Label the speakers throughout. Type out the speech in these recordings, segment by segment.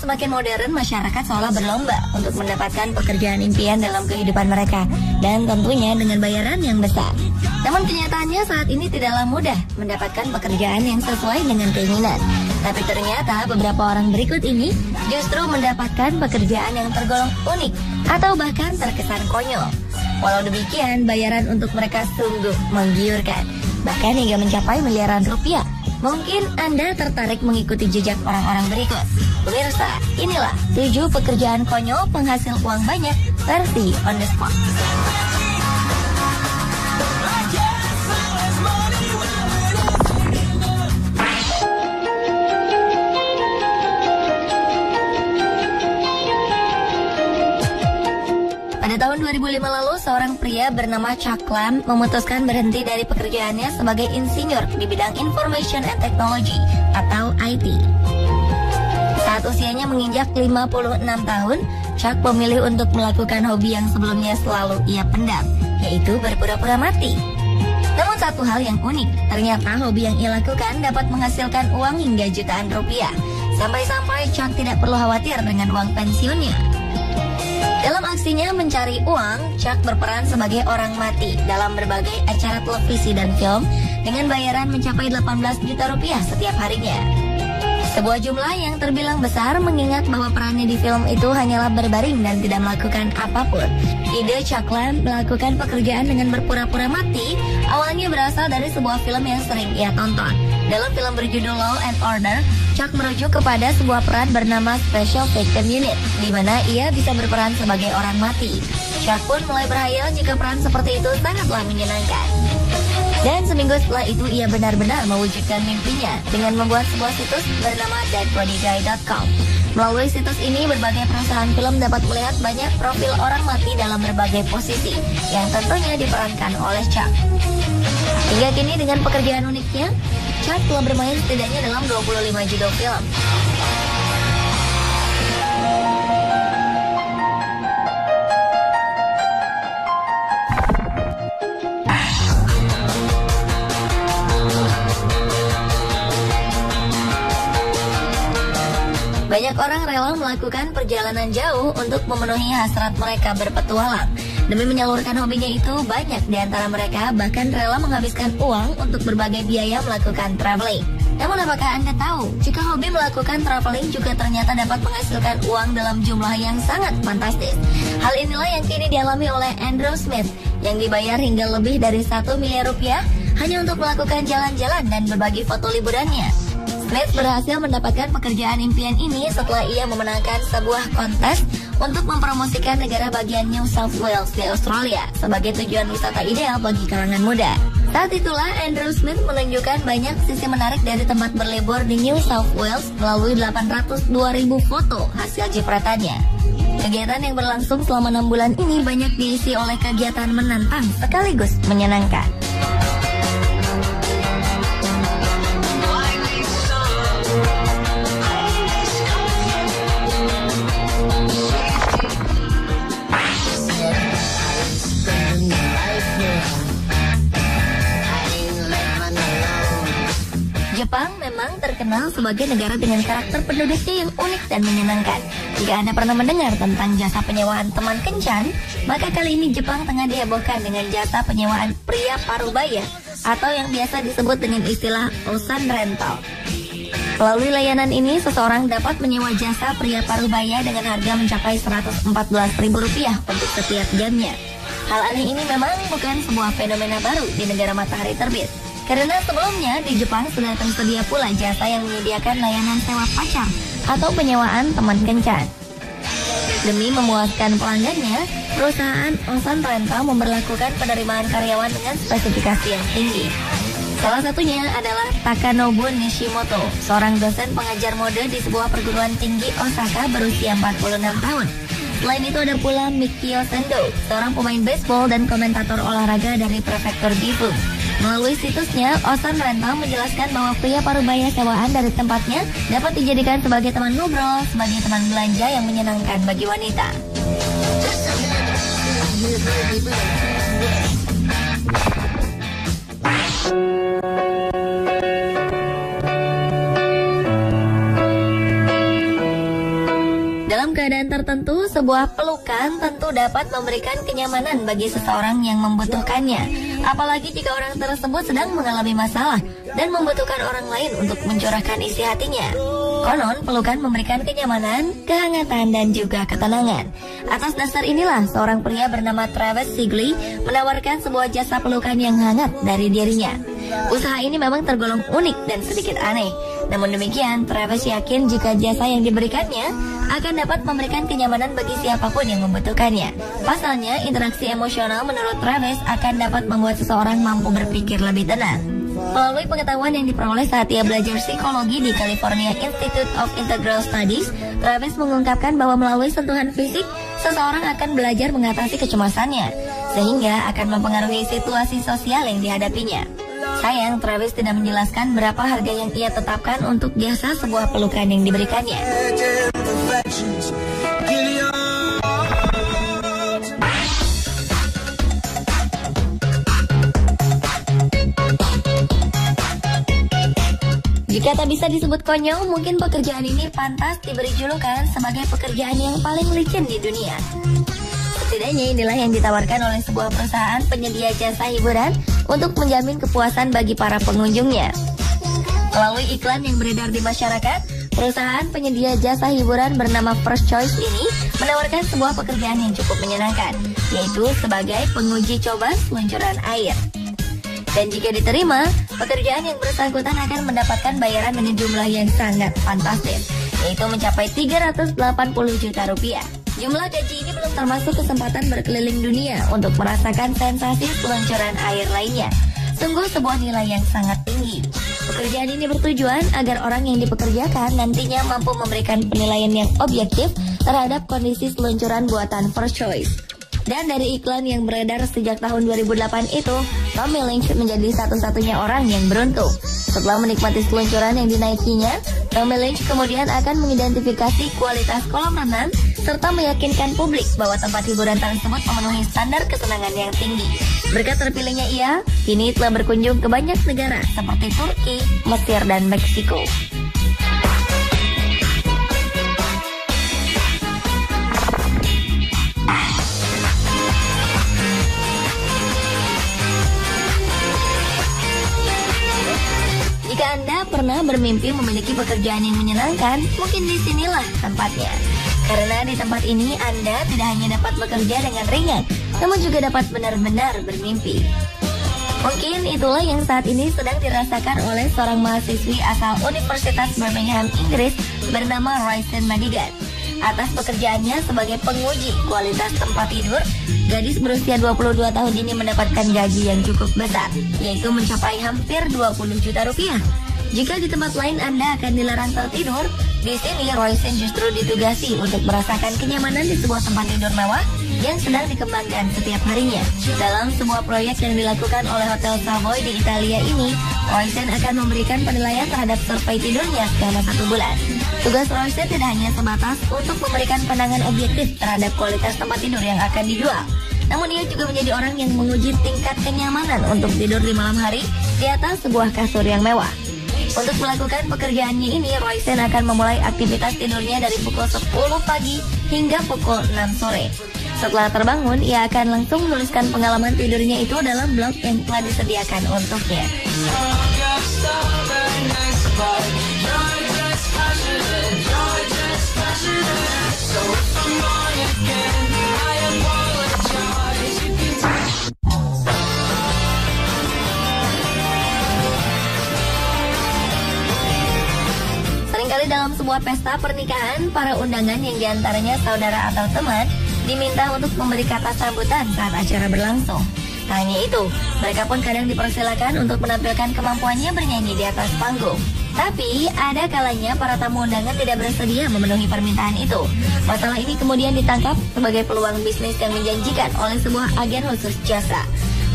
Speaker 1: semakin modern, masyarakat seolah berlomba untuk mendapatkan pekerjaan impian dalam kehidupan mereka, dan tentunya dengan bayaran yang besar. Namun kenyataannya saat ini tidaklah mudah mendapatkan pekerjaan yang sesuai dengan keinginan. Tapi ternyata beberapa orang berikut ini justru mendapatkan pekerjaan yang tergolong unik atau bahkan terkesan konyol. Walau demikian, bayaran untuk mereka sungguh menggiurkan, bahkan hingga mencapai miliaran rupiah. Mungkin Anda tertarik mengikuti jejak orang-orang berikut. Pemirsa, inilah 7 pekerjaan konyol penghasil uang banyak versi On The Spot. Pada tahun 2005 lalu, seorang pria bernama Chuck Lamb memutuskan berhenti dari pekerjaannya sebagai insinyur di bidang Information and Technology atau IT. Saat usianya menginjak 56 tahun, Chuck memilih untuk melakukan hobi yang sebelumnya selalu ia pendam, yaitu berpura-pura mati. Namun satu hal yang unik, ternyata hobi yang ia lakukan dapat menghasilkan uang hingga jutaan rupiah. Sampai-sampai Chuck tidak perlu khawatir dengan uang pensiunnya. Dalam aksinya mencari uang, Chuck berperan sebagai orang mati dalam berbagai acara televisi dan film dengan bayaran mencapai 18 juta rupiah setiap harinya. Sebuah jumlah yang terbilang besar mengingat bahwa perannya di film itu hanyalah berbaring dan tidak melakukan apapun. Ide Chuck Lamb melakukan pekerjaan dengan berpura-pura mati awalnya berasal dari sebuah film yang sering ia tonton. Dalam film berjudul Law and Order, Chuck merujuk kepada sebuah peran bernama Special Victim Unit, di mana ia bisa berperan sebagai orang mati. Chuck pun mulai berhayal jika peran seperti itu sangatlah menyenangkan. Dan seminggu setelah itu ia benar-benar mewujudkan mimpinya dengan membuat sebuah situs bernama deadbodyguy.com. Melalui situs ini, berbagai perusahaan film dapat melihat banyak profil orang mati dalam berbagai posisi yang tentunya diperankan oleh Chuck. Hingga kini dengan pekerjaan uniknya, Chuck telah bermain setidaknya dalam 25 judul film. Banyak orang rela melakukan perjalanan jauh untuk memenuhi hasrat mereka berpetualang. Demi menyalurkan hobinya itu, banyak di antara mereka bahkan rela menghabiskan uang untuk berbagai biaya melakukan traveling. Namun apakah Anda tahu, jika hobi melakukan traveling juga ternyata dapat menghasilkan uang dalam jumlah yang sangat fantastis. Hal inilah yang kini dialami oleh Andrew Smith, yang dibayar hingga lebih dari 1 miliar rupiah hanya untuk melakukan jalan-jalan dan berbagi foto liburannya. Smith berhasil mendapatkan pekerjaan impian ini setelah ia memenangkan sebuah kontes untuk mempromosikan negara bagian New South Wales di Australia sebagai tujuan wisata ideal bagi kalangan muda. Saat itulah Andrew Smith menunjukkan banyak sisi menarik dari tempat berlibur di New South Wales melalui 802.000 foto hasil jepretannya. Kegiatan yang berlangsung selama 6 bulan ini banyak diisi oleh kegiatan menantang sekaligus menyenangkan. Jepang memang terkenal sebagai negara dengan karakter penduduknya yang unik dan menyenangkan. Jika Anda pernah mendengar tentang jasa penyewaan teman kencan, maka kali ini Jepang tengah dihebohkan dengan jasa penyewaan pria parubaya atau yang biasa disebut dengan istilah Osan Rental. Melalui layanan ini, seseorang dapat menyewa jasa pria parubaya dengan harga mencapai Rp114.000 untuk setiap jamnya. Hal aneh ini memang bukan sebuah fenomena baru di negara matahari terbit. Karena sebelumnya di Jepang sudah tersedia pula jasa yang menyediakan layanan sewa pacar atau penyewaan teman kencan. Demi memuaskan pelanggannya, perusahaan Osan Rental memberlakukan penerimaan karyawan dengan spesifikasi yang tinggi. Salah satunya adalah Takanobu Nishimoto, seorang dosen pengajar mode di sebuah perguruan tinggi Osaka berusia 46 tahun. Selain itu ada pula Mikio Sendo, seorang pemain baseball dan komentator olahraga dari prefektur Gifu. Melalui situsnya, Osan Rental menjelaskan bahwa pria parubaya sewaan dari tempatnya dapat dijadikan sebagai teman ngobrol, sebagai teman belanja yang menyenangkan bagi wanita. sebuah pelukan tentu dapat memberikan kenyamanan bagi seseorang yang membutuhkannya. Apalagi jika orang tersebut sedang mengalami masalah dan membutuhkan orang lain untuk mencurahkan isi hatinya. Konon, pelukan memberikan kenyamanan, kehangatan, dan juga ketenangan. Atas dasar inilah, seorang pria bernama Travis Sigley menawarkan sebuah jasa pelukan yang hangat dari dirinya. Usaha ini memang tergolong unik dan sedikit aneh. Namun demikian, Travis yakin jika jasa yang diberikannya akan dapat memberikan kenyamanan bagi siapapun yang membutuhkannya. Pasalnya, interaksi emosional menurut Travis akan dapat membuat seseorang mampu berpikir lebih tenang. Melalui pengetahuan yang diperoleh saat ia belajar psikologi di California Institute of Integral Studies, Travis mengungkapkan bahwa melalui sentuhan fisik, seseorang akan belajar mengatasi kecemasannya, sehingga akan mempengaruhi situasi sosial yang dihadapinya. Sayang, Travis tidak menjelaskan berapa harga yang ia tetapkan untuk jasa sebuah pelukan yang diberikannya. Jika tak bisa disebut konyol, mungkin pekerjaan ini pantas diberi julukan sebagai pekerjaan yang paling licin di dunia. Setidaknya inilah yang ditawarkan oleh sebuah perusahaan penyedia jasa hiburan untuk menjamin kepuasan bagi para pengunjungnya. Melalui iklan yang beredar di masyarakat, perusahaan penyedia jasa hiburan bernama First Choice ini menawarkan sebuah pekerjaan yang cukup menyenangkan, yaitu sebagai penguji coba seluncuran air. Dan jika diterima, pekerjaan yang bersangkutan akan mendapatkan bayaran dengan jumlah yang sangat fantastis, yaitu mencapai 380 juta rupiah. Jumlah gaji ini belum termasuk kesempatan berkeliling dunia untuk merasakan sensasi seluncuran air lainnya. Sungguh sebuah nilai yang sangat tinggi. Pekerjaan ini bertujuan agar orang yang dipekerjakan nantinya mampu memberikan penilaian yang objektif terhadap kondisi seluncuran buatan First Choice. Dan dari iklan yang beredar sejak tahun 2008 itu, Tommy Lynch menjadi satu-satunya orang yang beruntung. Setelah menikmati seluncuran yang dinaikinya, Tommy Lynch kemudian akan mengidentifikasi kualitas kolam renang serta meyakinkan publik bahwa tempat hiburan tersebut memenuhi standar kesenangan yang tinggi. Berkat terpilihnya ia, kini telah berkunjung ke banyak negara seperti Turki, Mesir, dan Meksiko. Jika Anda pernah bermimpi memiliki pekerjaan yang menyenangkan, mungkin disinilah tempatnya. Karena di tempat ini Anda tidak hanya dapat bekerja dengan ringan, namun juga dapat benar-benar bermimpi. Mungkin itulah yang saat ini sedang dirasakan oleh seorang mahasiswi asal Universitas Birmingham, Inggris bernama Roisin Madigan. Atas pekerjaannya sebagai penguji kualitas tempat tidur, gadis berusia 22 tahun ini mendapatkan gaji yang cukup besar, yaitu mencapai hampir 20 juta rupiah. Jika di tempat lain Anda akan dilarang tertidur, di sini Roisin justru ditugasi untuk merasakan kenyamanan di sebuah tempat tidur mewah yang sedang dikembangkan setiap harinya. Dalam sebuah proyek yang dilakukan oleh Hotel Savoy di Italia ini, Roisin akan memberikan penilaian terhadap survei tidurnya selama 1 bulan. Tugas Roisin tidak hanya sebatas untuk memberikan pandangan objektif terhadap kualitas tempat tidur yang akan dijual, namun ia juga menjadi orang yang menguji tingkat kenyamanan untuk tidur di malam hari di atas sebuah kasur yang mewah. Untuk melakukan pekerjaannya ini, Roisin akan memulai aktivitas tidurnya dari pukul 10 pagi hingga pukul 6 sore. Setelah terbangun, ia akan langsung menuliskan pengalaman tidurnya itu dalam blog yang telah disediakan untuknya. Seringkali dalam sebuah pesta pernikahan, para undangan yang diantaranya saudara atau teman diminta untuk memberi kata sambutan saat acara berlangsung. Tak hanya itu, mereka pun kadang dipersilakan untuk menampilkan kemampuannya bernyanyi di atas panggung. Tapi ada kalanya para tamu undangan tidak bersedia memenuhi permintaan itu. Masalah ini kemudian ditangkap sebagai peluang bisnis yang menjanjikan oleh sebuah agen khusus jasa.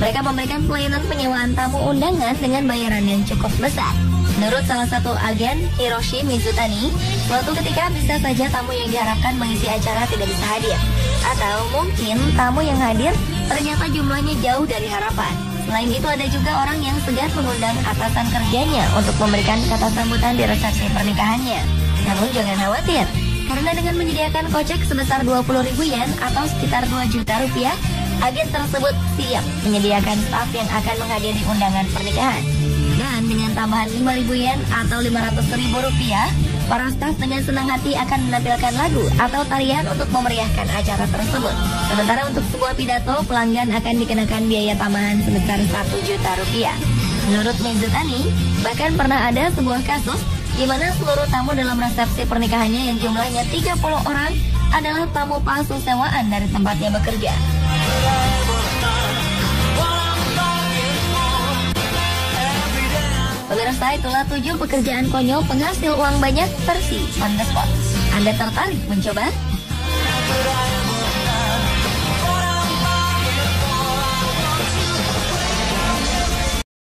Speaker 1: Mereka memberikan pelayanan penyewaan tamu undangan dengan bayaran yang cukup besar. Menurut salah satu agen, Hiroshi Mizutani, suatu ketika bisa saja tamu yang diharapkan mengisi acara tidak bisa hadir. Atau mungkin tamu yang hadir ternyata jumlahnya jauh dari harapan. Selain itu ada juga orang yang segan mengundang atasan kerjanya untuk memberikan kata sambutan di resepsi pernikahannya. Namun jangan khawatir, Karena dengan menyediakan kocek sebesar 20.000 yen atau sekitar 2 juta rupiah, agen tersebut siap menyediakan staf yang akan menghadiri undangan pernikahan. Dan dengan tambahan 5.000 yen atau 500.000 rupiah, para staf dengan senang hati akan menampilkan lagu atau tarian untuk memeriahkan acara tersebut. Sementara untuk sebuah pidato, pelanggan akan dikenakan biaya tambahan sebesar 1 juta rupiah. Menurut Mizutani, bahkan pernah ada sebuah kasus di mana seluruh tamu dalam resepsi pernikahannya yang jumlahnya 30 orang adalah tamu palsu sewaan dari tempatnya bekerja. Pemirsa, itulah 7 pekerjaan konyol penghasil uang banyak versi on the spot. Anda tertarik mencoba?